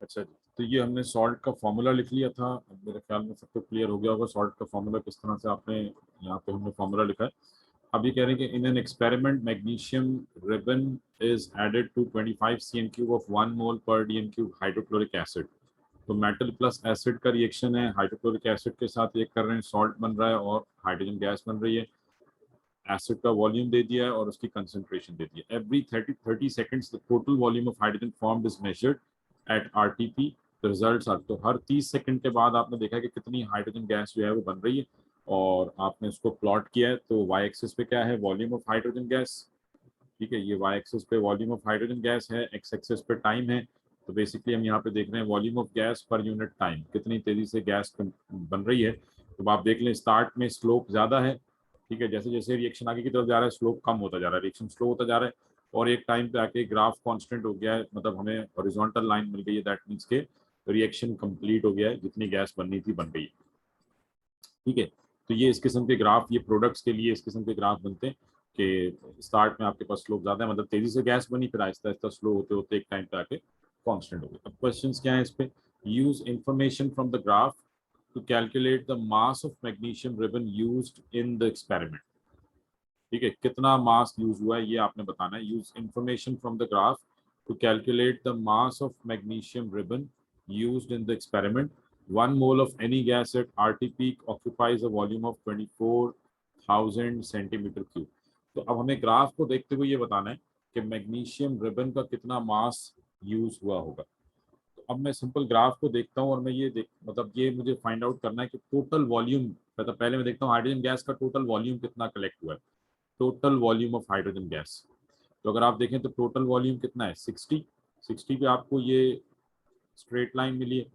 अच्छा जी, तो ये हमने सॉल्ट का फॉर्मूला लिख लिया था। अब मेरे ख्याल में सबको क्लियर हो गया होगा सॉल्ट का फॉर्मूला किस तरह से आपने यहाँ पे हमने फॉर्मूला लिखा है। अब ये कह रहे हैं कि in an experiment magnesium ribbon is added to 25 cm cube of 1 mole per dm cube hydrochloric acid. तो मेटल प्लस एसिड का रिएक्शन है, हाइड्रोक्लोरिक एसिड के साथ ये कर रहे हैं, सॉल्ट बन रहा है और हाइड्रोजन गैस बन रही है। एसिड का वॉल्यूम दे दिया है और उसकी कंसंट्रेशन दे दिया। Every 30 seconds the total volume of hydrogen formed is measured at RTP. The results are, तो हर 30 सेकंड के बाद आपने देखा कि कितनी हाइड्रोजन गैस जो है वो बन रही है और आपने उसको प्लॉट किया है। तो वाई एक्सिस पे क्या है, वॉल्यूम ऑफ हाइड्रोजन गैस, ठीक है, ये वाई एक्सिस पे वॉल्यूम ऑफ हाइड्रोजन गैस है, एक्स एक्सिस पे टाइम है। तो बेसिकली हम यहाँ पे देख रहे हैं volume of gas per unit time, कितनी तेजी से गैस बन रही है। तो आप देख लें स्टार्ट में स्लोप ज्यादा है, ठीक है, जैसे जैसे रिएक्शन आगे की तरफ जा रहा है स्लोप कम होता जा रहा है, रिएक्शन स्लो होता जा रहा है और एक टाइम पे आके ग्राफ कांस्टेंट हो गया है, मतलब हमें हॉरिजॉन्टल लाइन मिल गई है, दैट मींस के रिएक्शन कंप्लीट हो गया है, जितनी गैस बननी थी बन गई है, ठीक है। तो ये इस किस्म के ग्राफ, ये प्रोडक्ट्स के लिए इस किस्म के ग्राफ बनते हैं कि स्टार्ट में आपके पास स्लोप ज्यादा है, मतलब तेजी से गैस बनी, फिर आहिस्ता आहिस्ता स्लो होते होते एक टाइम पे आके कांस्टेंट हो गया। अब क्वेश्चंस क्या है इस पे, use information from the graph to calculate the mass of magnesium ribbon used in the experiment. ठीक है, कितना मास यूज हुआ है ये आपने बताना है। Use information from the graph to calculate the mass of magnesium ribbon used in the experiment. 1 mole of any gas at RT peak occupies a volume of 24,000 centimetre cube. तो अब हमें ग्राफ को देखते हुए ये बताना है कि मैग्नीशियम रिबन का कितना मास यूज हुआ होगा। तो अब मैं सिंपल ग्राफ को देखता हूँ और मैं ये मतलब ये मुझे फाइंड आउट करना है कि टोटल वॉल्यूम, मतलब पहले मैं देखता हूँ हाइड्रोजन गैस का टोटल वॉल्यूम कितना कलेक्ट हुआ है, total volume of hydrogen gas. तो अगर आप देखें तो टोटल वॉल्यूम कितना है, 60 पे आपको ये स्ट्रेट लाइन मिली है।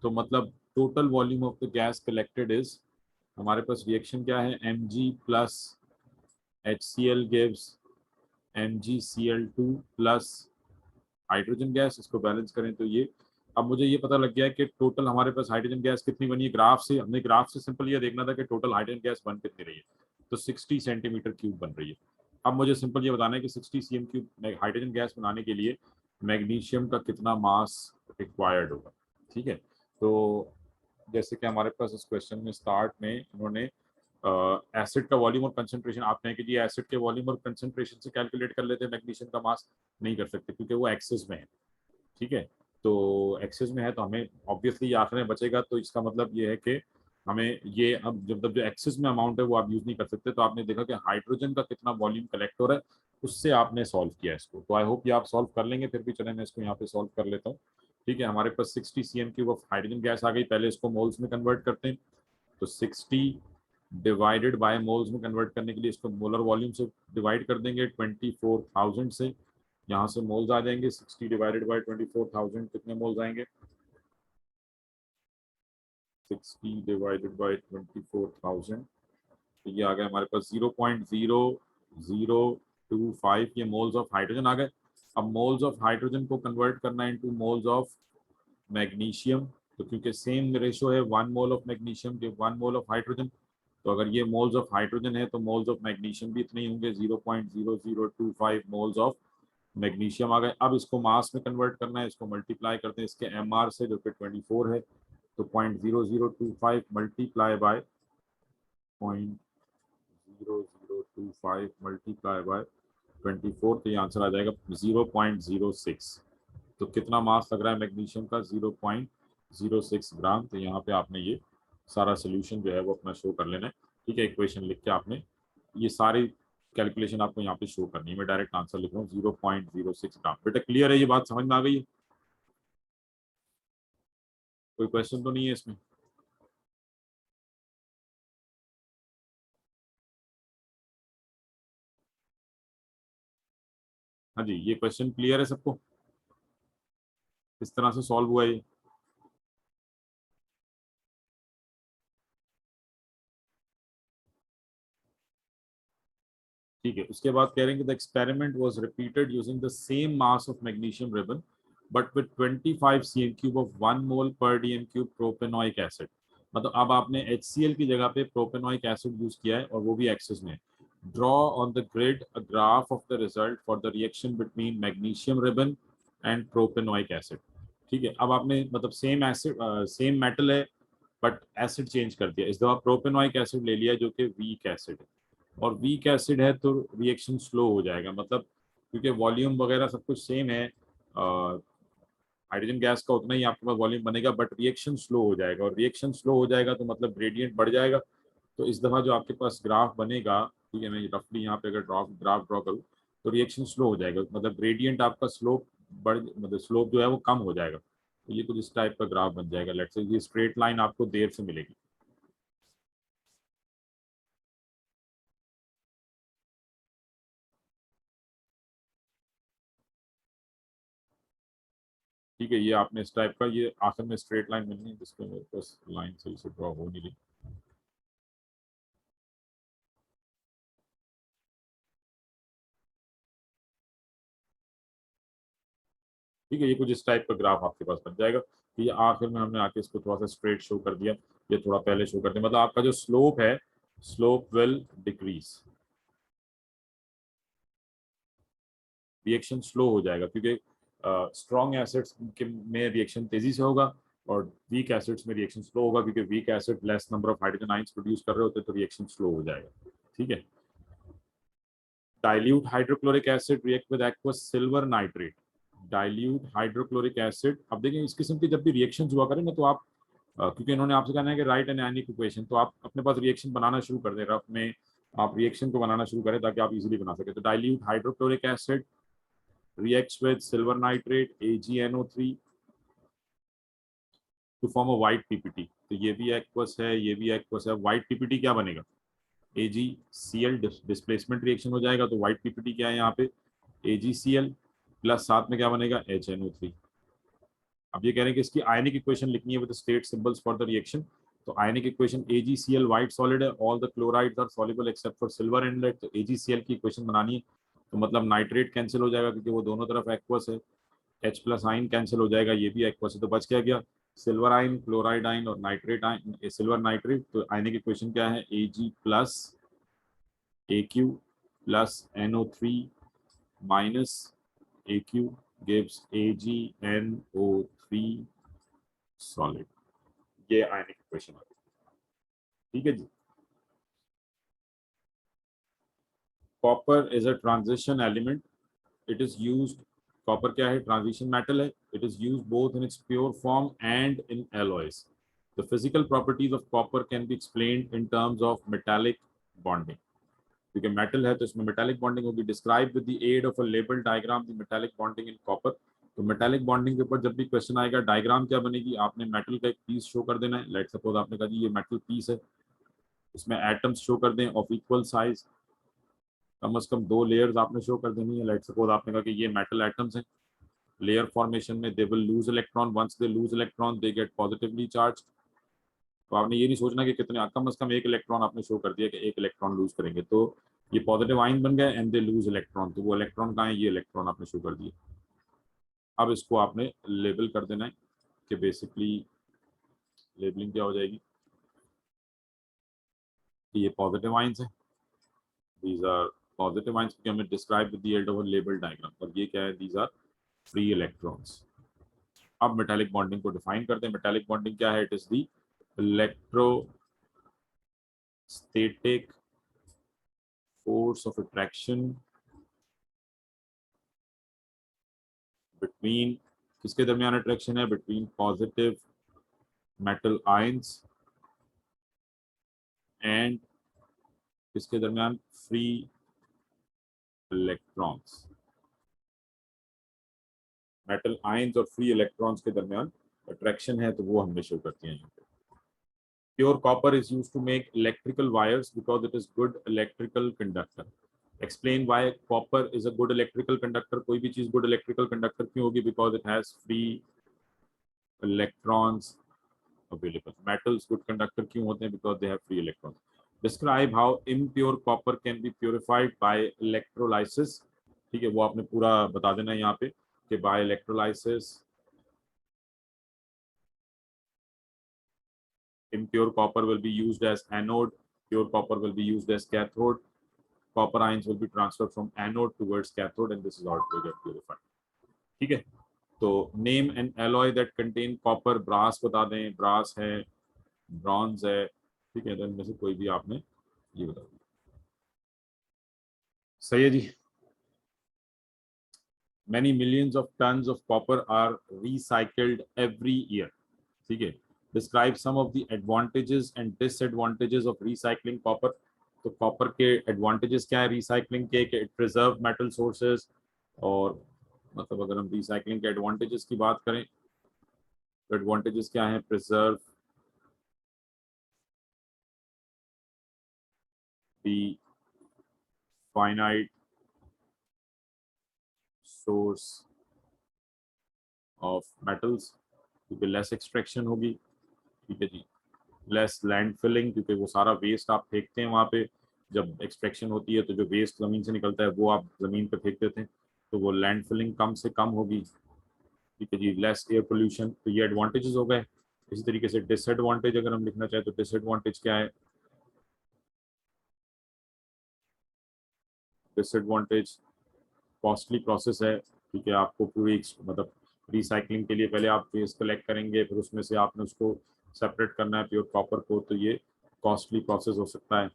तो मतलब total volume of the gas collected is, हमारे पास रिएक्शन क्या है, Mg plus HCl gives MgCl2 plus hydrogen gas, इसको बैलेंस करें तो ये, अब मुझे ये पता लग गया है कि टोटल हमारे पास हाइड्रोजन गैस कितनी बनी है। ग्राफ से हमने, ग्राफ से सिंपल ये देखना था कि टोटल हाइड्रोजन गैस बन कितनी रही है, तो 60 सेंटीमीटर क्यूब बन रही है। अब मुझे सिंपल ये बताना है कि 60 सीएम क्यूब हाइड्रोजन गैस बनाने के लिए मैग्नीशियम का कितना मास रिक्वायर्ड होगा, ठीक है। तो जैसे कि हमारे पास इस क्वेश्चन में स्टार्ट में इन्होंने एसिड का वॉल्यूम और कंसंट्रेशन, आप कहें कि जी एसिड के वॉल्यूम और कंसंट्रेशन से कैलकुलेट कर लेते हैं मैग्नीशियम का मास, नहीं कर सकते क्योंकि वो एक्सेस में है, ठीक है। तो एक्सेस में है तो हमें ऑब्वियसली आखिर में बचेगा, तो इसका मतलब ये है कि हमें ये, अब जब जो एक्सेस में अमाउंट है वो आप यूज नहीं कर सकते। तो आपने देखा कि हाइड्रोजन का कितना वॉल्यूम कलेक्ट हो रहा है, उससे आपने सॉल्व किया इसको। तो आई होप ये आप सॉल्व कर लेंगे, फिर भी चले मैं इसको यहाँ पे सॉल्व कर लेता हूँ, ठीक है। हमारे पास 60 CM cube of hydrogen gas आ गई, पहले इसको मोल्स में कन्वर्ट करते हैं। तो 60 डिवाइडेड बाय मोल्स में कन्वर्ट करने के लिए इसको मोलर वॉल्यूम से डिवाइड कर देंगे 24,000 से, यहाँ से मोल्स आ जाएंगे। 60 डिवाइडेड बाय 24,000 कितने मोल्स आएंगे, 60 डिवाइडेड बाय 24,000, तो ये आ गया हमारे पास 0.0025, ये मोल्स ऑफ हाइड्रोजन आ गए। अब मोल्स ऑफ हाइड्रोजन को कन्वर्ट करना इनटू मोल्स ऑफ मैग्नीशियम, तो क्योंकि सेम रेशो है 1 मोल ऑफ मैग्नीशियम के 1 मोल ऑफ हाइड्रोजन, तो अगर ये मोल्स ऑफ हाइड्रोजन है तो मोल्स ऑफ मैग्नीशियम भी इतने ही होंगे, 0.0025 मोल्स ऑफ मैग्नीशियम आ गए। अब इसको मास में कन्वर्ट करना है, इसको मल्टीप्लाई करते हैं इसके MR से जो कि 24 है, तो 0.0025 मल्टीप्लाई बाय 0.0025 मल्टीप्लाई बाय 24, तो ये आंसर आ जाएगा 0.06। तो कितना मास लग रहा है मैग्नीशियम का, 0.06 ग्राम। तो यहाँ पे आपने ये सारा सोल्यूशन जो है वो अपना शो कर लेना है, ठीक है। इक्वेशन लिख के आपने ये सारी कैलकुलेशन आपको यहाँ पे शो करनी है। मैं डायरेक्ट आंसर लिख रहा हूँ 0.06 ग्राम। बेटा क्लियर है, ये बात समझ में आ गई है, कोई क्वेश्चन तो नहीं है इसमें। हाँ जी, ये क्वेश्चन क्लियर है सबको, इस तरह से सॉल्व हुआ ये। ठीक है, उसके बाद कह रहे हैं कि the experiment was repeated using the same mass of magnesium ribbon but with 25 cm cube of 1 mole per dm cube propanoic acid. मतलब अब आपने HCl की जगह पे प्रोपेनोइक एसिड यूज किया है और वो भी एक्सेस में। Draw on the grid a graph of the result for the reaction between magnesium ribbon and propanoic acid. ठीक है, अब आपने मतलब सेम एसिड सेम मेटल है बट एसिड चेंज कर दिया। इस दफा प्रोपेनोइक एसिड ले लिया जो कि वीक एसिड है, और वीक एसिड है तो रिएक्शन स्लो हो जाएगा, मतलब क्योंकि वॉल्यूम वगैरह सब कुछ सेम है, हाइड्रोजन गैस का उतना ही आपके पास वॉल्यूम बनेगा बट रिएक्शन स्लो हो जाएगा, और रिएक्शन स्लो हो जाएगा तो मतलब ग्रेडियंट बढ़ जाएगा। तो इस दफा जो आपके पास ग्राफ बनेगा, ठीक है, मैं रफली यहाँ पे अगर ग्राफ ड्रॉ करूँ तो रिएक्शन स्लो हो जाएगा, मतलब ग्रेडियंट आपका स्लोप बढ़, मतलब स्लोप जो है वो कम हो जाएगा। तो ये कुछ इस टाइप का ग्राफ बन जाएगा। लेट्स से ये स्ट्रेट लाइन आपको देर से मिलेगी। ठीक है, ये आपने इस टाइप का, ये आखिर में स्ट्रेट लाइन मिलनी है जिसके मेरे पास लाइन सही से ड्रॉ हो नहीं रही। ठीक है, ये कुछ इस टाइप का ग्राफ आपके पास बन जाएगा। तो ये आखिर में हमने आके इसको थोड़ा सा स्ट्रेट शो कर दिया, ये थोड़ा पहले शो कर दिया, मतलब आपका जो स्लोप है, slope will decrease, reaction slow हो जाएगा, क्योंकि स्ट्रॉन्ग एसिड्स में रिएक्शन तेजी से होगा और वीक एसिड्स में रिएक्शन स्लो होगा, क्योंकि weak acid less number of hydrogen ions produce कर रहे होते हैं तो रिएक्शन स्लो हो जाएगा। ठीक है, dilute hydrochloric acid react with aqueous silver nitrate. Dilute hydrochloric acid, अब देखिए इस किस्म की जब भी रिएक्शन हुआ करें ना तो आप क्योंकि इन्होंने आपसे कहना है कि राइट एन आयनिक इक्वेशन, तो आप अपने पास रिएक्शन बनाना शुरू कर दें, रफ में आप रिएक्शन को बनाना शुरू करें ताकि आप इजीली बना सके। तो dilute hydrochloric acid reacts with silver nitrate AgNO3 to form a white PPT। तो ये भी एक्वस है, ये भी एक्वस है। व्हाइट पीपीटी क्या बनेगा? AgCl डिस्प्लेसमेंट रिएक्शन हो जाएगा, तो व्हाइट पीपीटी क्या है यहाँ पे? AgCl प्लस साथ में क्या बनेगा? HNO3। अब ये कह रहे हैं कि इसकी आयनिक इक्वेशन लिखनी है with state symbols for the reaction. तो ionic equation AgCl white solid है, all the chlorides are soluble except for silver inlet. तो AgCl की इक्वेशन बनानी है, तो मतलब नाइट्रेट कैंसिल हो जाएगा क्योंकि वो दोनों तरफ एक्वस है, H प्लस आइन कैंसिल हो जाएगा, ये भी एक्वस है, तो बच क्या गया? सिल्वर आइन, क्लोराइड आइन और नाइट्रेट आइन, सिल्वर नाइट्रेट। तो आयनिक इक्वेशन क्या है? Ag plus AQ plus NO3 minus AQ gives AgNO3 solid. ये आयनिक इक्वेशन आ गई। ठीक है जी। Copper is a transition element, it is used, copper क्या है? ट्रांजिशन मेटल है। It is used both in its pure form and in alloys. The physical properties of copper can be explained in terms of metallic bonding, क्योंकि metal है तो इसमें metallic bonding होगी। Describe with the add of a label diagram the metallic bonding in copper. तो metallic bonding के ऊपर जब भी क्वेश्चन आएगा, डायग्राम क्या बनेगी? आपने मेटल का एक पीस शो कर देना है। लेट सपोज आपने कहा जी ये मेटल पीस है, इसमें एटम्स शो कर दें ऑफ इक्वल साइज, कम से कम 2 लेयर्स आपने शो कर देनी है। लेट सपोज आपने कहा कि ये मेटल एटम्स हैं, लेयर फॉर्मेशन में they will lose electron, once they lose electron they get positively charge. तो आपने ये नहीं सोचना कि कितने, कम से कम एक इलेक्ट्रॉन आपने शो कर दिया कि एक इलेक्ट्रॉन लूज करेंगे, तो ये पॉजिटिव आइन बन गए एंड दे लूज इलेक्ट्रॉन, तो वो इलेक्ट्रॉन कहाँ है? ये इलेक्ट्रॉन आपने शो कर दिया। अब इसको आपने लेबल कर देना है कि बेसिकली लेबलिंग क्या हो जाएगी कि ये पॉजिटिव आइंस है, दीज आर पॉजिटिव आइंस, क्योंकि हमें describe with the help of label diagram, और ये क्या है? These are free electrons. अब मेटालिक बॉन्डिंग को डिफाइन करते हैं। मेटालिक बॉन्डिंग क्या है? It is the electrostatic force of attraction between, किसके दरमियान अट्रैक्शन है? Between positive metal ions and किसके दरमियान? Free electrons. मेटल आयंस और फ्री इलेक्ट्रॉन्स के दरमियान अट्रैक्शन है, तो वो हमने शो करती है यहाँ पे। Pure copper is used to make electrical wires because it is good electrical conductor. Explain why copper is a good electrical conductor. कोई भी चीज good electrical conductor क्यों होगी? Because it has free electrons available. Metals good conductor क्यों होते हैं? Because they have free electrons. Describe how impure copper can be purified by electrolysis. ठीक है, वो आपने पूरा बता देना है यहाँ पे कि by electrolysis impure copper will be used as anode, pure copper will be used as cathode, copper ions will be transferred from anode towards cathode and this is how it will get purified. ठीक है, तो name an alloy that contain copper, brass बता दें, brass है, bronze है, ठीक है, तो इनमें से कोई भी आपने ये बता दिया। सही है जी। Many millions of tons of copper are recycled every year. ठीक है, describe some of the advantages and disadvantages of recycling copper. तो कॉपर के एडवांटेजेस क्या है रिसाइकलिंग के, कि इट प्रिजर्व मेटल सोर्सेज, और मतलब अगर हम रिसाइकलिंग के एडवांटेजेस की बात करें तो एडवांटेजेस क्या है, preserve the finite source of metals, क्योंकि लेस एक्सट्रैक्शन होगी, ठीक है जी, लेस लैंड फिलिंग, क्योंकि वो सारा वेस्ट आप फेंकते हैं वहाँ पे, जब एक्सट्रैक्शन होती है तो जो वेस्ट जमीन से निकलता है वो आप जमीन पे फेंक देते हैं, तो वो लैंड फिलिंग कम से कम होगी, ठीक है जी, लेस एयर पोल्यूशन। तो ये एडवांटेजेस हो गए। इसी तरीके से डिसएडवांटेज अगर हम लिखना चाहें तो डिसएडवांटेज क्या है, डिसएडवांटेज कॉस्टली प्रोसेस है, ठीक है, आपको पूरी मतलब रिसाइकलिंग के लिए पहले आप वेस्ट कलेक्ट करेंगे, फिर उसमें से आपने उसको सेपरेट करना है प्योर कॉपर को, तो ये कॉस्टली प्रोसेस हो सकता है,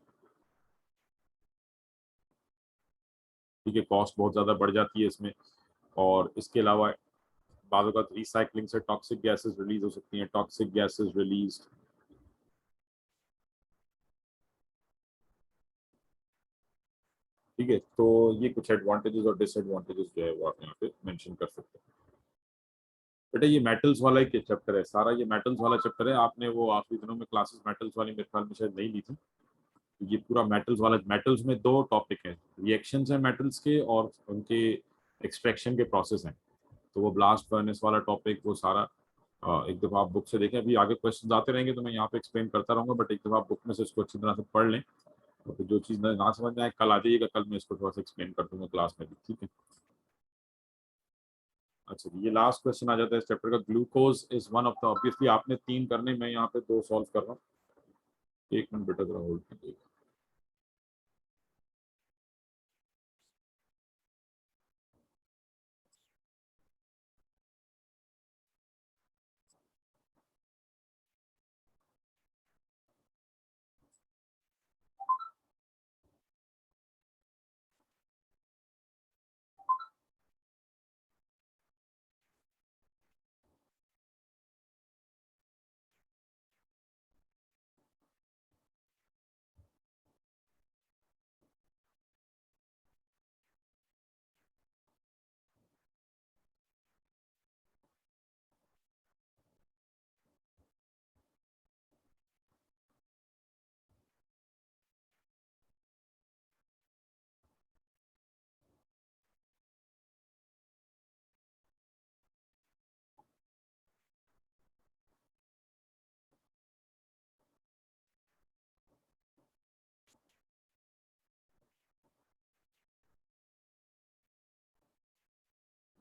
ठीक है, कॉस्ट बहुत ज़्यादा बढ़ जाती है इसमें। और इसके अलावा बाद रिसाइकलिंग से टॉक्सिक गैसेस रिलीज हो सकती हैं, टॉक्सिक गैसेस रिलीज, ठीक है, तो ये कुछ एडवांटेजेस और डिसएडवांटेजेस जो है वो आप यहाँ पे मेंशन कर सकते हैं। बेटा ये मेटल्स वाला ही चैप्टर है सारा, ये मेटल्स वाला चैप्टर है, आपने वो आखिरी दिनों में क्लासेस मेटल्स वाली मेरे ख्याल में शायद नहीं ली थी, तो ये पूरा मेटल्स वाला, मेटल्स में दो टॉपिक है, रिएक्शंस हैं मेटल्स के और उनके एक्सट्रैक्शन के प्रोसेस हैं, तो वो ब्लास्ट फर्नेस वाला टॉपिक वो सारा एक दफ़ा आप बुक से देखें, अभी आगे क्वेश्चन आते रहेंगे तो मैं यहाँ पे एक्सप्लेन करता रहूँगा, बट एक दफ़ा आप बुक में से इसको अच्छी तरह से पढ़ लें, तो फिर जो चीज़ ना समझ में आए कल आ जाइएगा, कल मैं इसको थोड़ा सा एक्सप्लेन कर दूंगा क्लास में भी, ठीक है। अच्छा ये लास्ट क्वेश्चन आ जाता है इस चैप्टर का, glucose is one of the, obviously आपने तीन करने, मैं यहाँ पे दो सॉल्व कर रहा हूँ, एक मिनट बेटा जरा होल्ड कीजिए।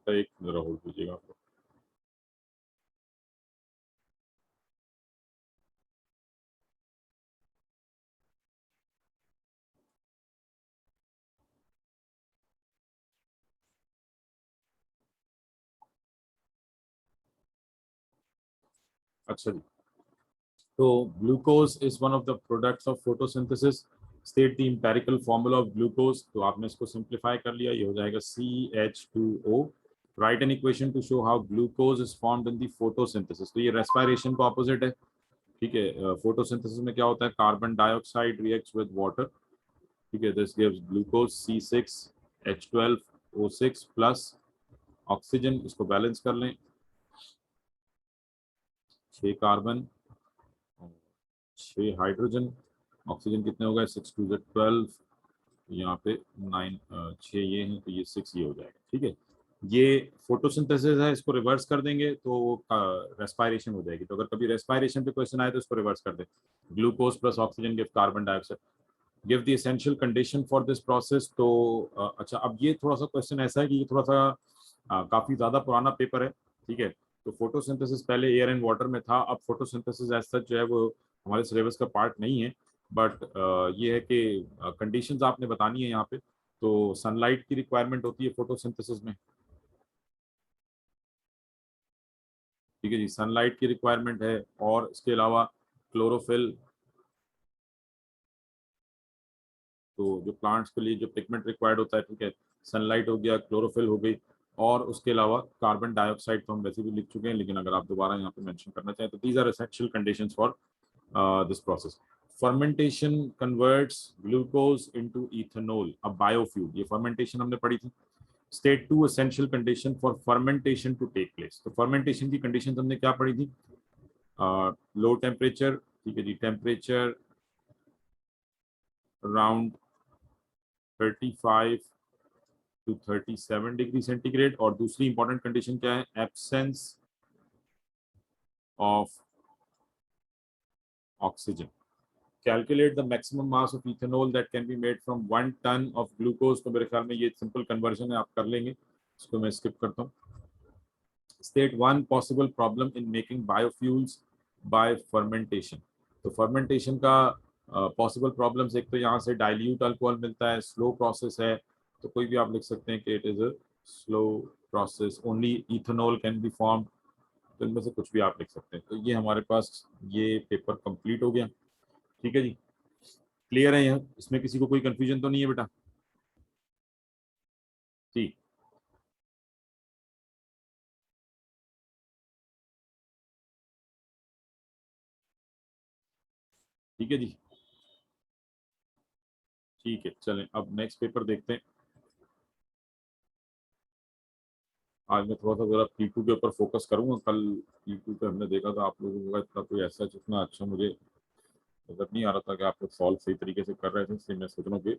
तो एक जरा होल्ड कीजिएगा आप। अच्छा जी, तो glucose is one of the products of photosynthesis, state the empirical formula of glucose, तो आपने इसको सिंप्लीफाई कर लिया, ये हो जाएगा CH2O, right an equation two show how glucose is formed in the photosynthesis, तो ये रेस्पिरेशन का ऑपोजिट है, ठीक है, फोटोसिंथेसिस में क्या होता है, carbon dioxide reacts with water, ठीक है, this gives glucose C6H12O6 plus oxygen, इसको बैलेंस कर लें, 6 कार्बन, 6 हाइड्रोजन, ऑक्सीजन कितने हो गए, 6 2 12, यहाँ पे 9 6 ये हैं तो ये 6 ये हो जाएगा, ठीक है, ये फोटोसिंथेसिस है, इसको रिवर्स कर देंगे तो रेस्पिरेशन हो जाएगी, तो अगर कभी रेस्पिरेशन पे क्वेश्चन आए तो इसको रिवर्स कर दें, glucose plus oxygen give carbon dioxide, give the essential condition for this process, तो अच्छा अब ये थोड़ा सा क्वेश्चन ऐसा है कि ये थोड़ा सा काफी ज्यादा पुराना पेपर है, ठीक है, तो फोटोसिंथेसिस पहले एयर एंड वाटर में था, अब फोटोसिंथेसिस एज सच जो है वो हमारे सिलेबस का पार्ट नहीं है, बट ये है कि कंडीशंस आपने बतानी है यहाँ पे, तो सनलाइट की रिक्वायरमेंट होती है फोटोसिंथेसिस में, ठीक है जी, सनलाइट की रिक्वायरमेंट है, और इसके अलावा क्लोरोफिल, तो जो प्लांट्स के लिए जो पिगमेंट रिक्वायर्ड होता है, ठीक है, सनलाइट हो गया, क्लोरोफिल हो गई, और उसके अलावा कार्बन डाइऑक्साइड तो हम वैसे भी लिख चुके हैं, लेकिन अगर आप दोबारा यहाँ पे मेंशन करना चाहें तो these are essential conditions for this process. Fermentation converts glucose into ethanol, a biofuel. ये फर्मेंटेशन हमने पढ़ी थी. State two essential condition for fermentation to take place. तो फर्मेंटेशन की कंडीशन हमने क्या पढ़ी थी? लो टेम्परेचर, ठीक है जी, temperature around 35 to 37 degree centigrade, और दूसरी इंपॉर्टेंट कंडीशन क्या है? Absence of oxygen. Calculate the maximum mass of ethanol that can be made from 1 ton of glucose. तो मेरे ख्याल में ये सिंपल कन्वर्जन है, आप कर लेंगे, इसको मैं स्किप करता हूँ. State one possible problem in making biofuels bye fermentation. तो फर्मेंटेशन का पॉसिबल प्रॉब्लम्स, एक तो यहाँ से डाइल्यूट अल्कोहल मिलता है, स्लो प्रोसेस है, तो कोई भी आप लिख सकते हैं कि it is a slow process, only ethanol can be form. तो इनमें से कुछ भी आप लिख सकते हैं. तो ये हमारे पास ये पेपर कंप्लीट हो गया. ठीक है जी, क्लियर है? यहाँ इसमें किसी को कोई कंफ्यूजन तो नहीं है बेटा? जी, ठीक है जी, ठीक है. चलें अब नेक्स्ट पेपर देखते हैं. आज मैं थोड़ा सा जरा P2 के ऊपर फोकस करूंगा. कल P2 पे हमने देखा था, आप लोगों का इतना कोई ऐसा इतना अच्छा मुझे नजर नहीं आ रहा था कि आप लोग सॉल्व सही तरीके से कर रहे थे, इसलिए मैं सोच रहा हूँ कि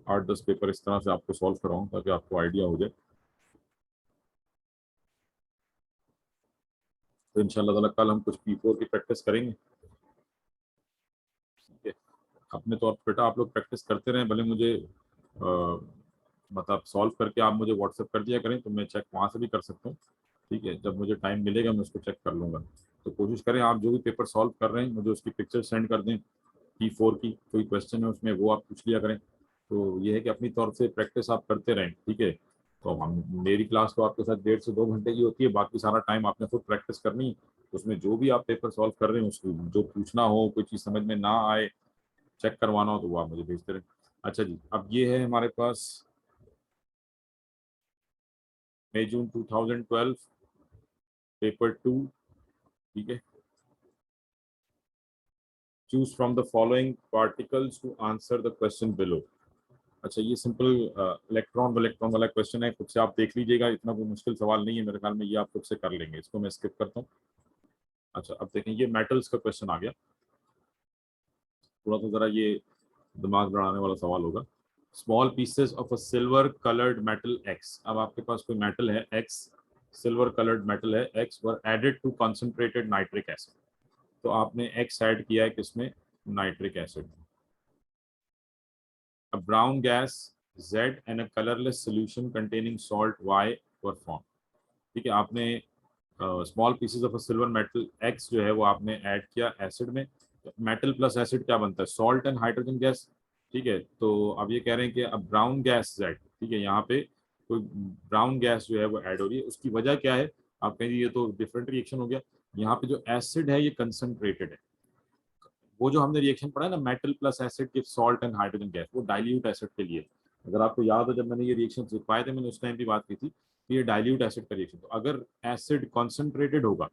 8-10 पेपर इस तरह से आपको सॉल्व कराऊं ताकि आपको आइडिया हो जाए. तो इंशाल्लाह ताला कल हम कुछ P4 की प्रैक्टिस करेंगे. ठीक है, अपने तौर पर बेटा आप लोग प्रैक्टिस करते रहें, भले मुझे मतलब सॉल्व करके आप मुझे व्हाट्सएप कर दिया करें, तो मैं चेक वहाँ से भी कर सकता हूँ. ठीक है, जब मुझे टाइम मिलेगा मैं उसको चेक कर लूँगा. तो कोशिश करें आप जो भी पेपर सॉल्व कर रहे हैं मुझे उसकी पिक्चर सेंड कर दें. P4 की कोई क्वेश्चन है उसमें वो आप पूछ लिया करें. तो ये है कि अपनी तरफ से प्रैक्टिस आप करते रहें. ठीक है, तो हम मेरी क्लास तो आपके साथ 1.5 से 2 घंटे की होती है, बाकी सारा टाइम आपने खुद प्रैक्टिस करनी है. उसमें जो भी आप पेपर सॉल्व कर रहे हैं उसको जो पूछना हो, कोई चीज़ समझ में ना आए, चेक करवाना हो, तो वो आप मुझे भेजते रहें. अच्छा जी, अब ये है हमारे पास मई जून 2012 पेपर 2. ठीक है, choose from the following particles to answer the question below. अच्छा, ये सिंपल इलेक्ट्रॉन इलेक्ट्रॉन वाला क्वेश्चन है, खुद से आप देख लीजिएगा, इतना कोई मुश्किल सवाल नहीं है मेरे ख्याल में, ये आप खुद से कर लेंगे. इसको मैं स्किप करता हूँ. अच्छा, अब देखें, ये मेटल्स का क्वेश्चन आ गया. थोड़ा सा जरा ये दिमाग लड़ाने वाला सवाल होगा. Small pieces of a silver coloured metal X. अब आपके पास कोई मेटल है एक्स, सिल्वर कलर्ड मेटल है X, were added to concentrated nitric acid. तो आपने एक्स ऐड किया है किसमें? Nitric acid. A brown gas Z and a colorless solution containing salt Y were formed. ठीक है, आपने small pieces of silver metal X जो है वो आपने ऐड किया एसिड में. मेटल प्लस एसिड क्या बनता है? Salt and hydrogen gas. ठीक है, तो अब ये कह रहे हैं कि अब ब्राउन गैस Z, ठीक है, यहाँ पे कोई ब्राउन गैस जो है वो ऐड हो रही है. उसकी वजह क्या है? आप कहेंगे ये तो डिफरेंट रिएक्शन हो गया. यहाँ पे जो एसिड है ये कंसनट्रेटेड है. वो जो हमने रिएक्शन पढ़ा है ना, metal plus acid give salt and hydrogen gas, वो डाइल्यूट एसिड के लिए. अगर आपको याद हो, जब मैंने ये रिएक्शन सिखाए थे मैंने उस टाइम भी बात की थी कि ये डाइल्यूट एसिड का रिएक्शन. तो अगर एसिड कॉन्सेंट्रेटेड होगा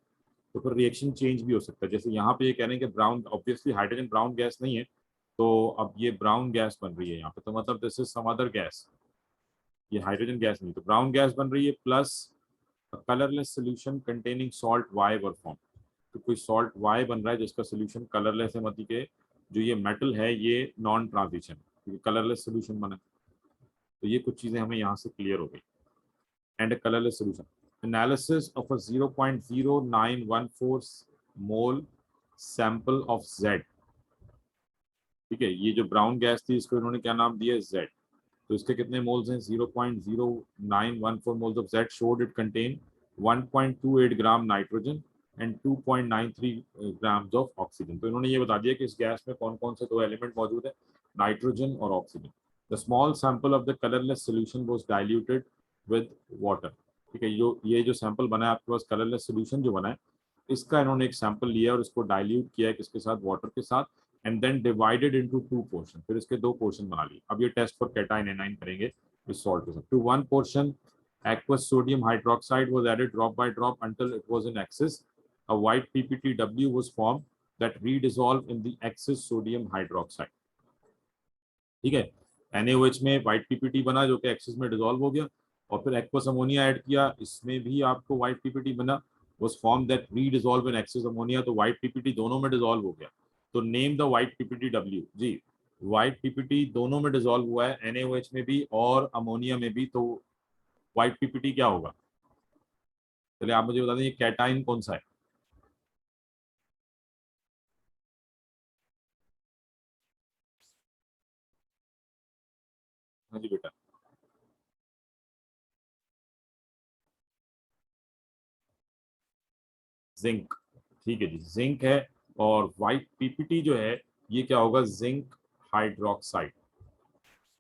तो फिर रिएक्शन चेंज भी हो सकता है. जैसे यहाँ पे ये कह रहे हैं कि brown, obviously hydrogen brown gas नहीं है, तो अब ये ब्राउन गैस बन रही है यहाँ पे, तो मतलब this is some other gas. ये हाइड्रोजन गैस नहीं, तो ब्राउन गैस बन रही है, plus colourless solution containing salt Y were form. तो कोई सॉल्ट वाई बन रहा है जिसका सोल्यूशन कलरलेस है, मतलब के जो ये मेटल है ये नॉन ट्रांजिशन, क्योंकि कलरलेस सोल्यूशन बना. तो ये कुछ चीजें हमें यहाँ से क्लियर हो गई. And colourless solution analysis of a 0.0914 mole sample of Z. ठीक है, ये जो ब्राउन गैस थी इसको इन्होंने क्या नाम दिया? जेड. तो इसके कितने मोल्स हैं? 0.0914 moles of Z. Showed it contain 1.28 gram nitrogen and 2.93 grams of oxygen. तो इन्होंने ये बता दिया कि इस गैस में कौन कौन से दो एलिमेंट मौजूद है, नाइट्रोजन और oxygen. The small sample of the colourless solution was diluted with water. ठीक है, ये जो सैंपल बना है आपके पास, कलरलेस सोल्यूशन जो बना है इसका इन्होंने एक सैंपल लिया और इसको डाइल्यूट किया है किसके साथ, वाटर के साथ, and then divided into 2 portion, फिर इसके 2 पोर्शन बना लिए। अब ये टेस्ट फॉर कैटाइन एनाइन करेंगे इस सॉल्ट के साथ। To 1 portion aqueous sodium hydroxide was added drop by drop until it was in excess. A white PPTW was formed that redissolved in the excess sodium hydroxide. ठीक है, NaOH में white PPT बना जो कि access में dissolve हो गया, और फिर एक्वस अमोनिया ऐड किया, इसमें भी आपको व्हाइट पीपीटी बना, was formed that redissolve in excess ammonia, तो व्हाइट पीपीटी दोनों में डिसॉल्व हो गया। तो name the white PPT W G, white PPT दोनों में डिसॉल्व हुआ है, NaOH में भी और अमोनिया में भी, तो व्हाइट पीपीटी क्या होगा? चलिए आप मुझे बता दें ये कैटाइन कौन सा है? हाँ जी बेटा, जिंक। ठीक है जी, जिंक है। और व्हाइट पीपीटी जो है ये क्या होगा? जिंक हाइड्रोक्साइड,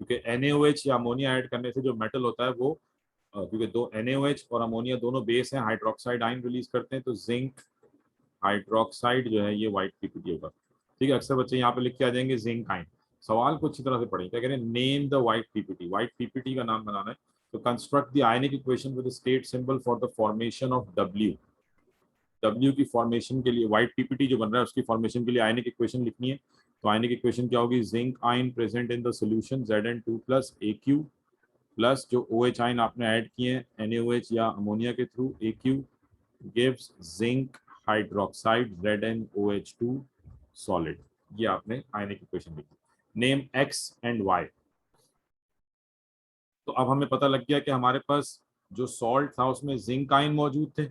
क्योंकि NaOH या अमोनिया ऐड करने से जो मेटल होता है वो क्योंकि दो NaOH और अमोनिया दोनों बेस हैं, हाइड्रोक्साइड आयन रिलीज करते हैं, तो जिंक हाइड्रोक्साइड जो है ये व्हाइट पीपीटी होगा। ठीक है, अक्सर बच्चे यहाँ पे लिख के आ जाएंगे जिंक आयन। सवाल को अच्छी तरह से पढ़ें, क्या कह रहे हैं? Name the white PPT, white PPT का नाम बनाना है। तो construct the ionic equation with state symbol for the formation of W. W की फॉर्मेशन के लिए व्हाइट पीपीटी जो बन रहा है उसकी फॉर्मेशन के लिए आयनिक इक्वेशन लिखनी है। तो आयनिक इक्वेशन क्या होगी? Zinc ion present in the solution Zn2 plus AQ plus जो OH आयन आपने ऐड किए हैं NaOH या अमोनिया के through AQ gives zinc hydroxide ZnOH2 solid. ये आपने आयनिक इक्वेशन लिखी। Name X and Y। तो अब हमें पता लग गया कि हमारे पास जो सॉल्ट था उसमें जिंक आयन मौजूद थे।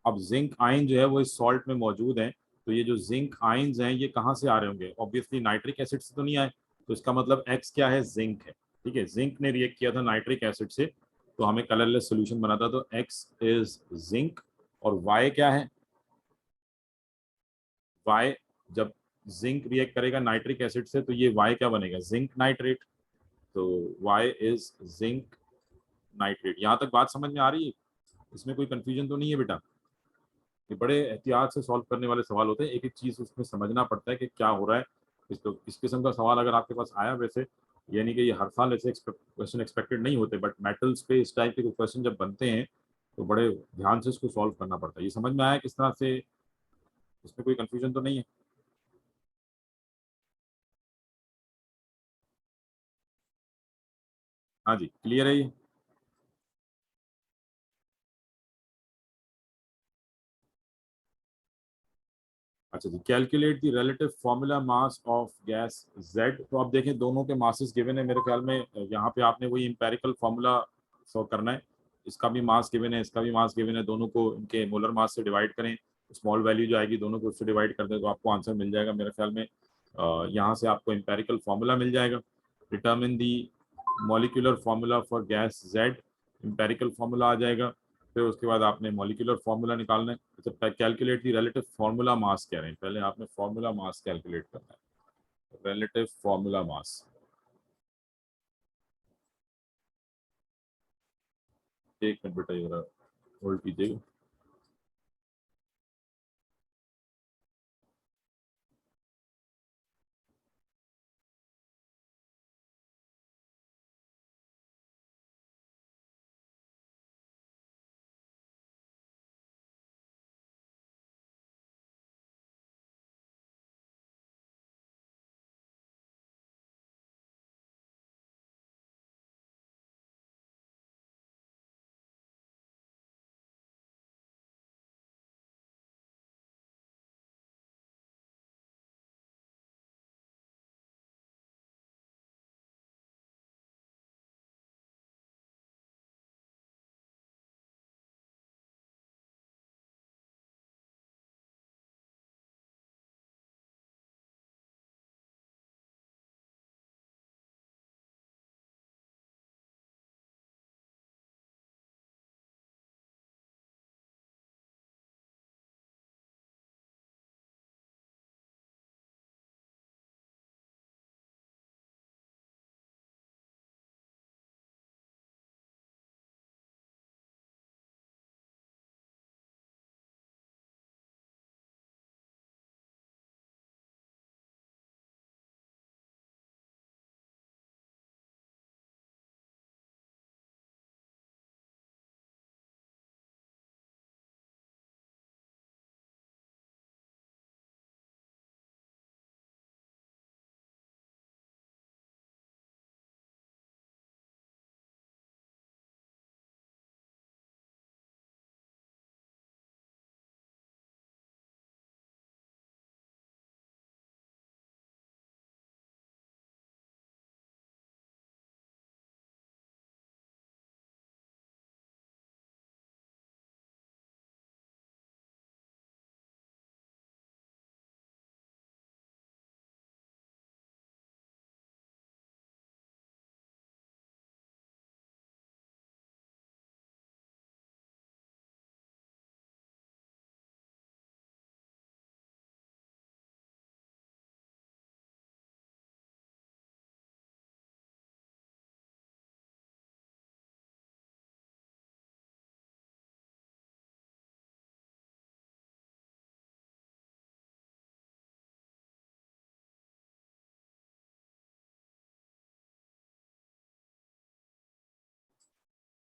अब जिंक आयन जो है वो इस सॉल्ट में मौजूद है, तो ये जो जिंक आयन्स हैं ये कहाँ से आ रहे होंगे? ऑब्वियसली नाइट्रिक एसिड से तो नहीं आए, तो इसका मतलब एक्स क्या है? जिंक है। ठीक है, जिंक ने रिएक्ट किया था नाइट्रिक एसिड से, तो हमें कलरलेस सोल्यूशन बना था, तो एक्स इज जिंक। और वाई क्या है? वाई, जब जिंक रिएक्ट करेगा नाइट्रिक एसिड से तो ये वाई क्या बनेगा? Zinc nitrate. तो वाई इज जिंक नाइट्रेट। यहाँ तक बात समझ में आ रही है? इसमें कोई कंफ्यूजन तो नहीं है बेटा? ये बड़े एहतियात से सॉल्व करने वाले सवाल होते हैं, एक एक चीज उसमें समझना पड़ता है कि क्या हो रहा है। इस किस्म का सवाल अगर आपके पास आया वैसे, यानी कि ये हर साल ऐसे क्वेश्चन एक्सपेक्टेड नहीं होते, बट मेटल्स पे इस टाइप के क्वेश्चन जब बनते हैं तो बड़े ध्यान से इसको सॉल्व करना पड़ता है। ये समझ में आया किस तरह से? इसमें कोई कंफ्यूजन तो नहीं है? हाँ जी, क्लियर है ये? अच्छा जी, calculate the relative formula mass of gas Z. तो अब देखें दोनों के मासेस गिवन है मेरे ख्याल में, यहाँ पे आपने वही इंपेरिकल फार्मूला सो करना है। इसका भी मास गिवन है, इसका भी मास गिवन है, दोनों को इनके मोलर मास से डिवाइड करें, स्मॉल वैल्यू जो आएगी दोनों को उससे डिवाइड कर दें तो आपको आंसर मिल जाएगा मेरे ख्याल में। यहाँ से आपको इंपेरिकल फार्मूला मिल जाएगा। Determine the molecular formula for gas Z, empirical formula आ जाएगा। फिर उसके बाद आपने मॉलिक्यूलर फार्मूला निकालना है। अच्छा, कैलकुलेट दी रिलेटिव फार्मूला मास कह रहे हैं, पहले आपने फार्मूला मास कैलकुलेट करना है, रिलेटिव फार्मूला मास। एक मिनट बेटा, ये होल्ड कीजिएगा।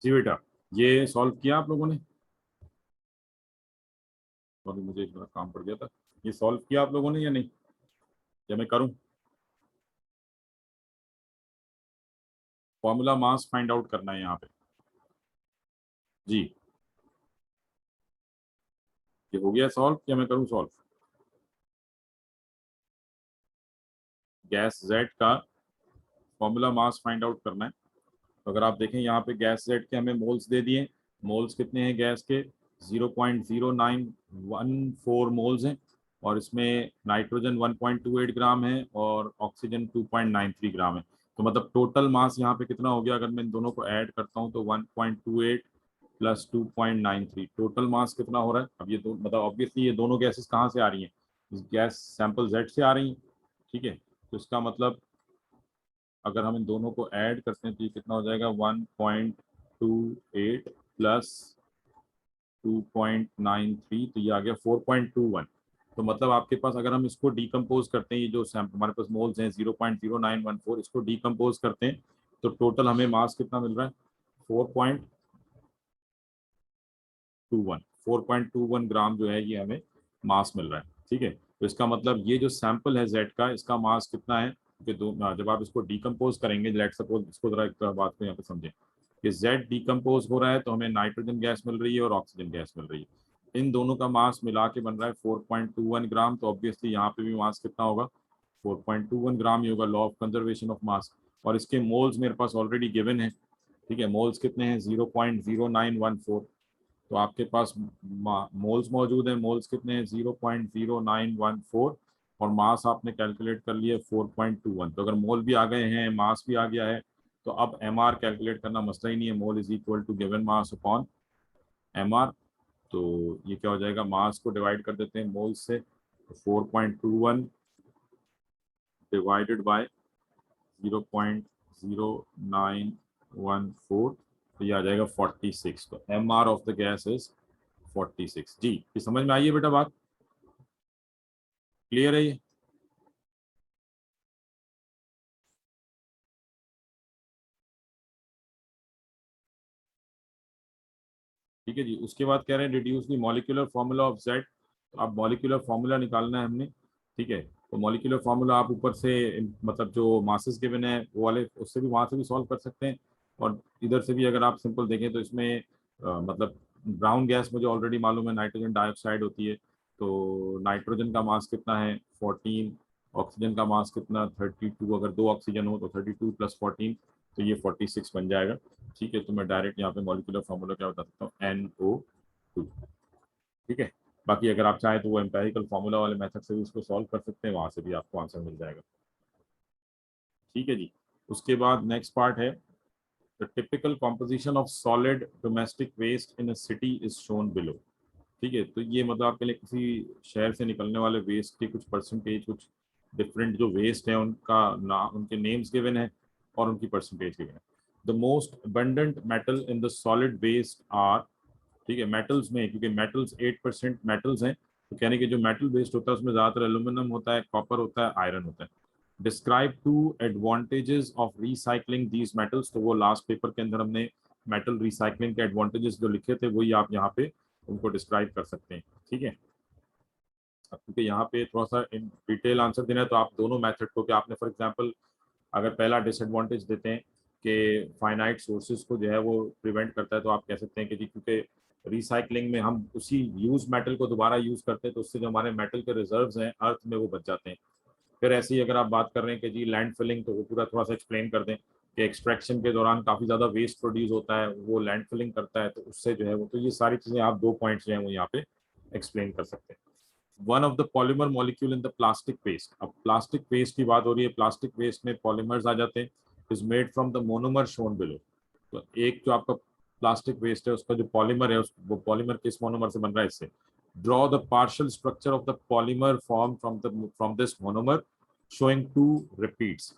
जी बेटा, ये सॉल्व किया आप लोगों ने? और मुझे एक बड़ा काम पड़ गया था। ये सॉल्व किया आप लोगों ने या नहीं, या मैं करूं? फॉर्मूला मास फाइंड आउट करना है यहाँ पे जी। ये हो गया सॉल्व या मैं करूं सॉल्व? गैस जेड का फॉर्मूला मास फाइंड आउट करना है। तो अगर आप देखें यहाँ पे गैस जेड के हमें मोल्स दे दिए। मोल्स कितने हैं गैस के? 0.0914 मोल्स हैं। और इसमें नाइट्रोजन 1.28 ग्राम है और ऑक्सीजन 2.93 ग्राम है। तो मतलब टोटल मास यहाँ पे कितना हो गया? अगर मैं इन दोनों को ऐड करता हूँ तो 1.28 प्लस 2.93, टोटल मास कितना हो रहा है? अब ये दो मतलब ऑब्वियसली ये दोनों गैसेस कहाँ से आ रही हैं? इस गैस सैंपल जेड से आ रही हैं। ठीक है, तो इसका मतलब अगर हम इन दोनों को ऐड करते हैं तो ये कितना हो जाएगा? 1.28 प्लस 2.93, तो ये आ गया 4.21। तो मतलब आपके पास अगर हम इसको डीकम्पोज करते हैं, ये जो हमारे पास मोल्स हैं 0.0914, इसको डीकम्पोज करते हैं तो टोटल हमें मास कितना मिल रहा है? 4.21 ग्राम जो है ये हमें मास मिल रहा है। ठीक है, तो इसका मतलब ये जो सैंपल है जेड का, इसका मास कितना है? क्योंकि जब आप इसको डीकम्पोज करेंगे, लेट सपोज इसको जरा एक बात को यहाँ पे समझें कि जेड डीकम्पोज हो रहा है तो हमें नाइट्रोजन गैस मिल रही है और ऑक्सीजन गैस मिल रही है। इन दोनों का मास मिला के बन रहा है 4.21 ग्राम। तो ऑब्वियसली यहाँ पे भी मास कितना होगा? 4.21 ग्राम ही होगा, law of conservation of mass. और इसके मोल्स मेरे पास ऑलरेडी गिवन है। ठीक है, मोल्स कितने हैं? 0.0914। तो आपके पास मोल्स मौजूद हैं। मोल्स कितने हैं? 0.0914। और मास आपने कैलकुलेट कर लिया 4.21। तो अगर मोल भी आ गए हैं, मास भी आ गया है, तो अब एम आर कैलकुलेट करना मसला ही नहीं है। Mole is equal to given mass upon M R. तो ये क्या हो जाएगा? मास को डिवाइड कर देते हैं मोल्स से, तो 4.21 डिवाइडेड बाय 0.0914, तो ये आ जाएगा 46। तो M R of the gas is 46। जी, ये समझ में आई है बेटा बात? क्लियर है ये? ठीक है जी। उसके बाद कह रहे हैं reduce the molecular formula of Z. तो अब मॉलिक्यूलर फार्मूला निकालना है हमने। ठीक है, तो मॉलिक्यूलर फार्मूला आप ऊपर से मतलब जो मासेस गिवन है वो वाले, उससे भी वहां से भी सॉल्व कर सकते हैं। और इधर से भी अगर आप सिंपल देखें तो इसमें मतलब ब्राउन गैस मुझे ऑलरेडी मालूम है नाइट्रोजन डाइऑक्साइड होती है। तो नाइट्रोजन का मास कितना है? 14। ऑक्सीजन का मास कितना? 32। अगर दो ऑक्सीजन हो तो 32 प्लस 14, तो ये 46 बन जाएगा। ठीक है, तो मैं डायरेक्ट यहाँ पे मॉलिक्यूलर फार्मूला क्या बता सकता हूँ? NO2। ठीक है, बाकी अगर आप चाहें तो वो एम्पेरिकल फार्मूला वाले मेथड से भी इसको सॉल्व कर सकते हैं, वहां से भी आपको आंसर मिल जाएगा। ठीक है जी। उसके बाद नेक्स्ट पार्ट है the typical composition of solid domestic waste in a city is shown below. ठीक है, तो ये मतलब आपके लिए किसी शहर से निकलने वाले वेस्ट के कुछ परसेंटेज, कुछ डिफरेंट जो वेस्ट है उनका नाम, उनके नेम्स गिवन है और उनकी परसेंटेज गिवन है। The most abundant metal in the solid waste are. ठीक है, मेटल्स में, क्योंकि मेटल्स 8% मेटल्स हैं, तो कहने के जो मेटल वेस्ट होता है उसमें ज़्यादातर एल्यूमिनियम होता है, कॉपर होता है, आयरन होता है। Describe two advantages of recycling these metals. तो वो लास्ट पेपर के अंदर हमने मेटल रिसाइकलिंग के एडवांटेजेस जो लिखे थे वही आप यहाँ पे उनको डिस्क्राइब कर सकते हैं। ठीक है, क्योंकि यहाँ पे थोड़ा सा इन डिटेल आंसर देना है तो आप दोनों मेथड को, कि आपने फॉर एग्जांपल अगर पहला डिसएडवांटेज देते हैं कि फाइनाइट सोर्सेज को जो है वो प्रिवेंट करता है, तो आप कह सकते हैं कि जी क्योंकि रिसाइकलिंग में हम उसी यूज मेटल को दोबारा यूज करते हैं तो उससे जो हमारे मेटल के रिजर्व्स हैं अर्थ में वो बच जाते हैं। फिर ऐसे ही अगर आप बात कर रहे हैं कि जी लैंड फिलिंग, तो वो पूरा थोड़ा सा एक्सप्लेन कर दें कि एक्सट्रैक्शन के दौरान काफ़ी ज़्यादा वेस्ट प्रोड्यूस होता है, वो लैंड फिलिंग करता है, तो उससे जो है वो, तो ये सारी चीज़ें आप दो पॉइंट्स जो हैं वो यहाँ पे एक्सप्लेन कर सकते हैं। One of the polymer molecule in the plastic waste. अब प्लास्टिक वेस्ट की बात हो रही है, प्लास्टिक वेस्ट में पॉलीमर्स आ जाते हैं, is made from the monomer shown below. तो एक जो आपका प्लास्टिक वेस्ट है उसका जो पॉलीमर है वो पॉलीमर किस मोनोमर से बन रहा है? इससे। Draw the partial structure of the polymer form from this monomer showing two repeats.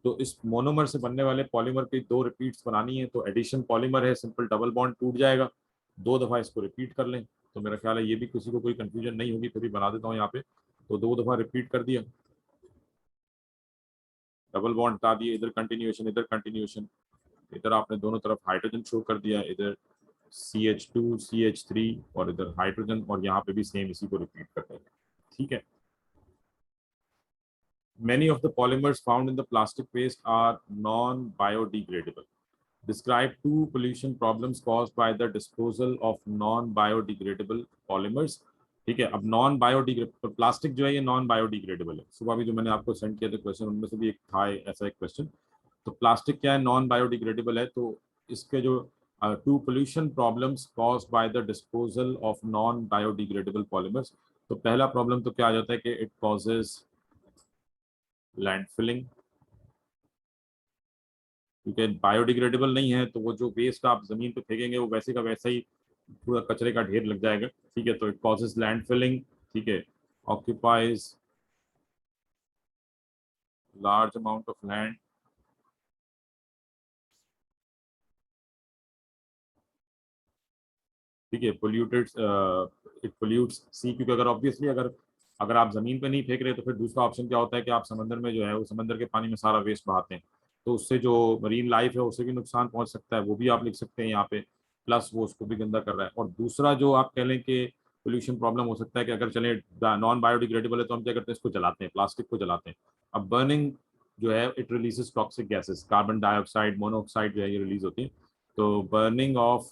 तो इस मोनोमर से बनने वाले पॉलीमर की दो रिपीट्स बनानी है, तो एडिशन पॉलीमर है, सिंपल डबल बॉन्ड टूट जाएगा, दो दफा इसको रिपीट कर लें। तो मेरा ख्याल है ये भी किसी को कोई कंफ्यूजन नहीं होगी, तभी बना देता हूँ यहाँ पे। तो दो दफा रिपीट कर दिया, डबल बॉन्ड हटा दिए, इधर कंटिन्यूएशन इधर कंटिन्यूएशन। इधर आपने दोनों तरफ हाइड्रोजन शो कर दिया, इधर CH2 CH3 और इधर हाइड्रोजन, और यहाँ पे भी सेम इसी को रिपीट करते हैं, ठीक है। Many of the polymers found in the plastic waste are non-biodegradable. Describe two pollution problems caused by the disposal of non-biodegradable polymers. ठीक है, अब नॉन बायोडिग्रेडेबल प्लास्टिक जो है ये नॉन बायोडिग्रेडेबल है। सुबह भी जो मैंने आपको सेंड किया था क्वेश्चन, उनमें से भी एक था ऐसा एक क्वेश्चन। तो प्लास्टिक क्या है, नॉन बायोडिग्रेडेबल है। तो इसके जो two pollution problems caused by the disposal of non biodegradable polymers. तो पहला प्रॉब्लम तो क्या आ जाता है कि इट कॉजेज लैंडफिलिंग, क्योंकि बायोडिग्रेडेबल नहीं है तो वो जो वेस्ट आप जमीन पे फेंकेंगे वो वैसे का वैसा ही पूरा कचरे का ढेर लग जाएगा, ठीक है। तो इट कॉजेज लैंडफिलिंग, ठीक है। Occupies large amount of land, ठीक है। पोल्यूटेड, इट पोल्यूट्स सी, क्योंकि अगर ऑब्वियसली अगर अगर आप जमीन पे नहीं फेंक रहे तो फिर दूसरा ऑप्शन क्या होता है कि आप समंदर में जो है वो समंदर के पानी में सारा वेस्ट बहाते हैं, तो उससे जो मरीन लाइफ है उसे भी नुकसान पहुंच सकता है, वो भी आप लिख सकते हैं यहाँ पे। प्लस वो उसको भी गंदा कर रहा है। और दूसरा जो आप कह लें कि पोल्यूशन प्रॉब्लम हो सकता है कि अगर चले नॉन बायोडिग्रेडेबल है तो हम क्या करते हैं, इसको जलाते हैं, प्लास्टिक को जलाते हैं। अब बर्निंग जो है it releases toxic gases, carbon dioxide, monoxide जो है ये रिलीज होती है। तो burning of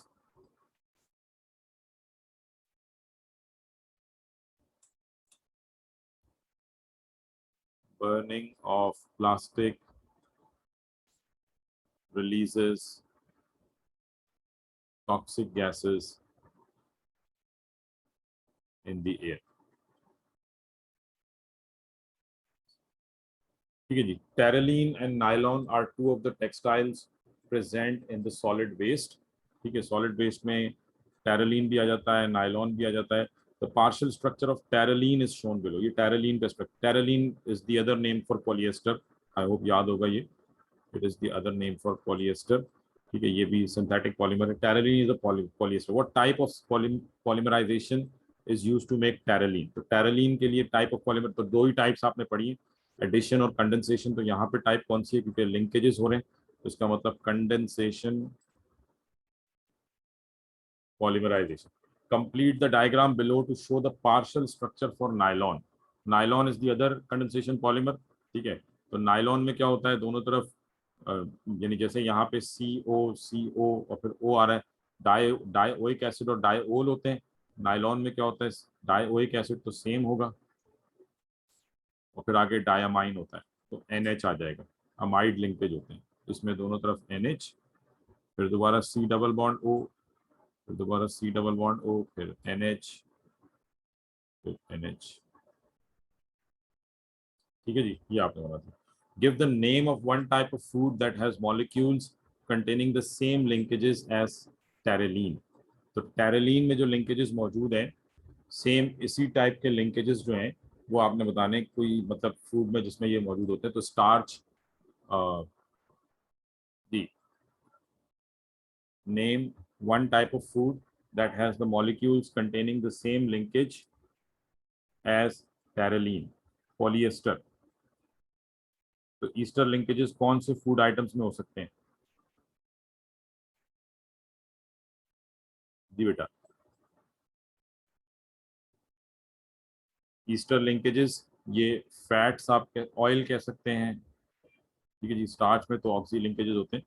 plastic releases toxic gases in the air, ठीक है जी। Terylene and nylon are two of the textiles present in the solid waste, ठीक है। सॉलिड वेस्ट में टेरेलिन भी आ जाता है, नाइलॉन भी आ जाता है। The partial structure of terylene is shown below. ये टेरेलिन का structure, terylene is the other name for polyester, I hope याद होगा ये, it is the other name for polyester, ठीक है। ये भी सिंथेटिक पॉलीमर है। Terylene is a polyester. What type of polymerization is used to make terylene. तो terylene के लिए टाइप ऑफ पॉलीमर तो दो ही टाइप्स आपने पढ़ी है, एडिशन और कंडेंसेशन। तो यहाँ पे टाइप कौन सी है, क्योंकि लिंकेजेस हो रहे हैं तो इसका मतलब condensation polymerization. Complete the diagram below to show the partial structure for nylon. Nylon is the other condensation polymer, ठीक है। तो नाइलॉन में क्या होता है, दोनों तरफ यानी जैसे यहाँ पे CO और फिर O आ रहा है, डाइओइक एसिड और डाइओल होते हैं। नाइलॉन में क्या होता है, डाइओइक एसिड तो सेम होगा और फिर आगे डायामाइन होता है, तो NH आ जाएगा। अमाइड लिंकेज होते हैं, इसमें दोनों तरफ NH, फिर दोबारा C डबल बॉन्ड O, फिर दोबारा C डबल बॉन्ड O, फिर NH, फिर NH, ठीक है जी। ये आपने बना था। Give the name of one type of food that has molecules containing the same linkages as terylene. तो टेरेलिन में जो लिंकेजेस मौजूद हैं, सेम इसी टाइप के लिंकेजेस जो हैं वो आपने बताने, कोई मतलब फूड में जिसमें ये मौजूद होते हैं। तो starch, the name one type of food that has the molecules containing the same linkage as terylene, polyester. तो ईस्टर लिंकेजेस कौन से फूड आइटम्स में हो सकते हैं जी बेटा? ईस्टर लिंकेजेस ये फैट्स, आप ऑयल कह सकते हैं, ठीक है जी। स्टार्च में तो ऑक्सी लिंकेजेस होते हैं,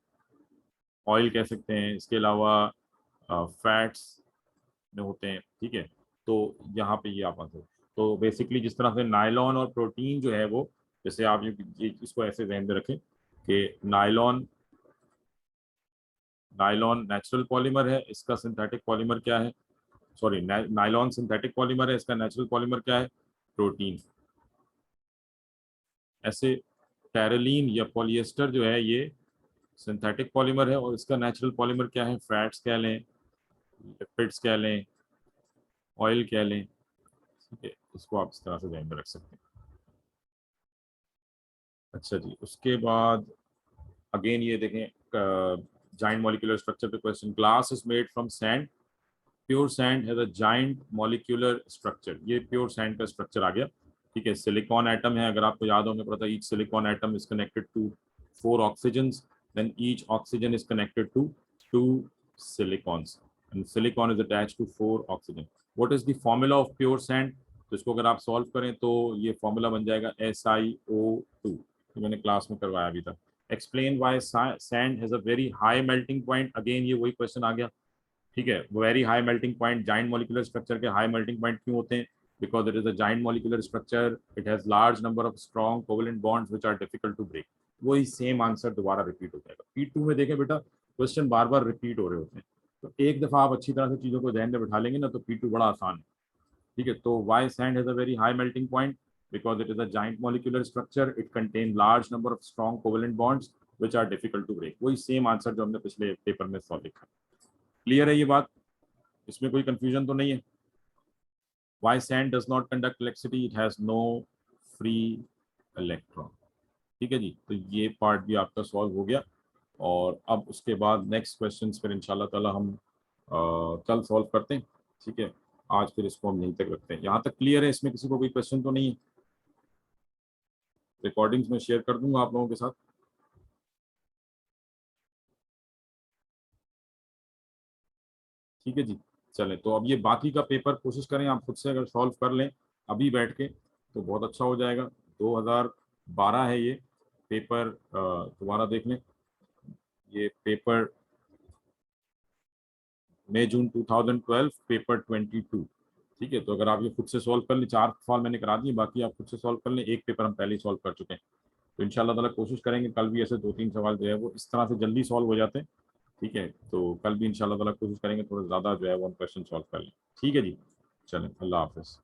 ऑयल कह सकते हैं, इसके अलावा फैट्स में होते हैं, ठीक है। तो यहाँ पे ये आप आते हैं। तो बेसिकली जिस तरह से नायलॉन और प्रोटीन जो है वो, जैसे आप ये इसको ऐसे ध्यान में रखें कि नायलॉन नायलॉन नेचुरल पॉलीमर है, इसका सिंथेटिक पॉलीमर क्या है, सॉरी नायलॉन सिंथेटिक पॉलीमर है, इसका नेचुरल पॉलीमर क्या है, प्रोटीन। ऐसे टेरेलिन या पॉलिएस्टर जो है ये सिंथेटिक पॉलीमर है और इसका नेचुरल पॉलीमर क्या है, फैट्स कह लें, लिपिड्स कह लें, ऑयल कह लें, ठीक है। इसको आप इस तरह से ध्यान में रख सकते हैं। अच्छा जी, उसके बाद अगेन ये देखें, जाइंट मॉलिक्यूलर स्ट्रक्चर पे question. Glass is made from sand, pure sand has a giant molecular structure. ये प्योर सैंड का स्ट्रक्चर आ गया, ठीक है। सिलिकॉन एटम है, अगर आपको याद हो, मैं पता each silicon atom is connected to 4 oxygens, then each oxygen is connected to 2 silicons and silicon is attached to 4 oxygen. What is the formula of pure sand? तो इसको अगर आप सॉल्व करें तो ये फॉर्मूला बन जाएगा SiO2, मैंने क्लास में करवाया अभी तक. Explain why sand has a very high melting point. Again ये वही क्वेश्चन आ गया. ठीक है, very high melting point. Giant molecular structure के हाई मेल्टिंग पॉइंट क्यों होते हैं? Because it is a giant molecular structure, it has large number of strong covalent bonds which are difficult to break. वही same answer दोबारा repeat हो जाएगा. P2 में देखें बेटा, क्वेश्चन बार बार रिपीट हो रहे होते हैं, तो एक दफा आप अच्छी तरह से चीजों को ध्यान में बिठा लेंगे ना, तो P2 बड़ा आसान है. ठीक है, तो why sand has a very high melting point? Because it is a giant molecular structure, it contain large number of strong covalent bonds which are difficult to break. वही सेम आंसर जो हमने पिछले पेपर में solve लिखा. Clear है ये बात? इसमें कोई कंफ्यूजन तो नहीं है? Why sand does not conduct electricity? It has no free electron. ठीक है जी, तो ये पार्ट भी आपका सॉल्व हो गया. और अब उसके बाद नेक्स्ट क्वेश्चन फिर इंशाल्लाह ताला हम कल सॉल्व करते हैं. ठीक है, आज फिर इसको हम यहीं तक रखते हैं. यहाँ तक क्लियर है? इसमें किसी को कोई क्वेश्चन तो नहीं है? रिकॉर्डिंग्स में शेयर कर दूंगा आप लोगों के साथ. ठीक है जी, चलें. तो अब ये बाकी का पेपर कोशिश करें आप खुद से अगर सॉल्व कर लें अभी बैठ के तो बहुत अच्छा हो जाएगा. 2012 है ये पेपर, दोबारा देख लें. ये पेपर मई जून 2012, पेपर 22. ठीक है, तो अगर आप ये खुद से सॉल्व कर लें, 4 सवाल मैंने करा दिए, बाकी आप खुद से सॉल्व कर लें. एक पेपर हम पहले ही सॉल्व कर चुके हैं, तो इंशाल्लाह ताला कोशिश करेंगे कल भी ऐसे 2-3 सवाल जो है वो इस तरह से जल्दी सॉल्व हो जाते हैं. ठीक है, तो कल भी इंशाल्लाह ताला कोशिश करेंगे थोड़ा ज़्यादा जो है वो हम क्वेश्चन सॉल्व कर लें. ठीक है जी, चलें, अल्लाह हाफिज़.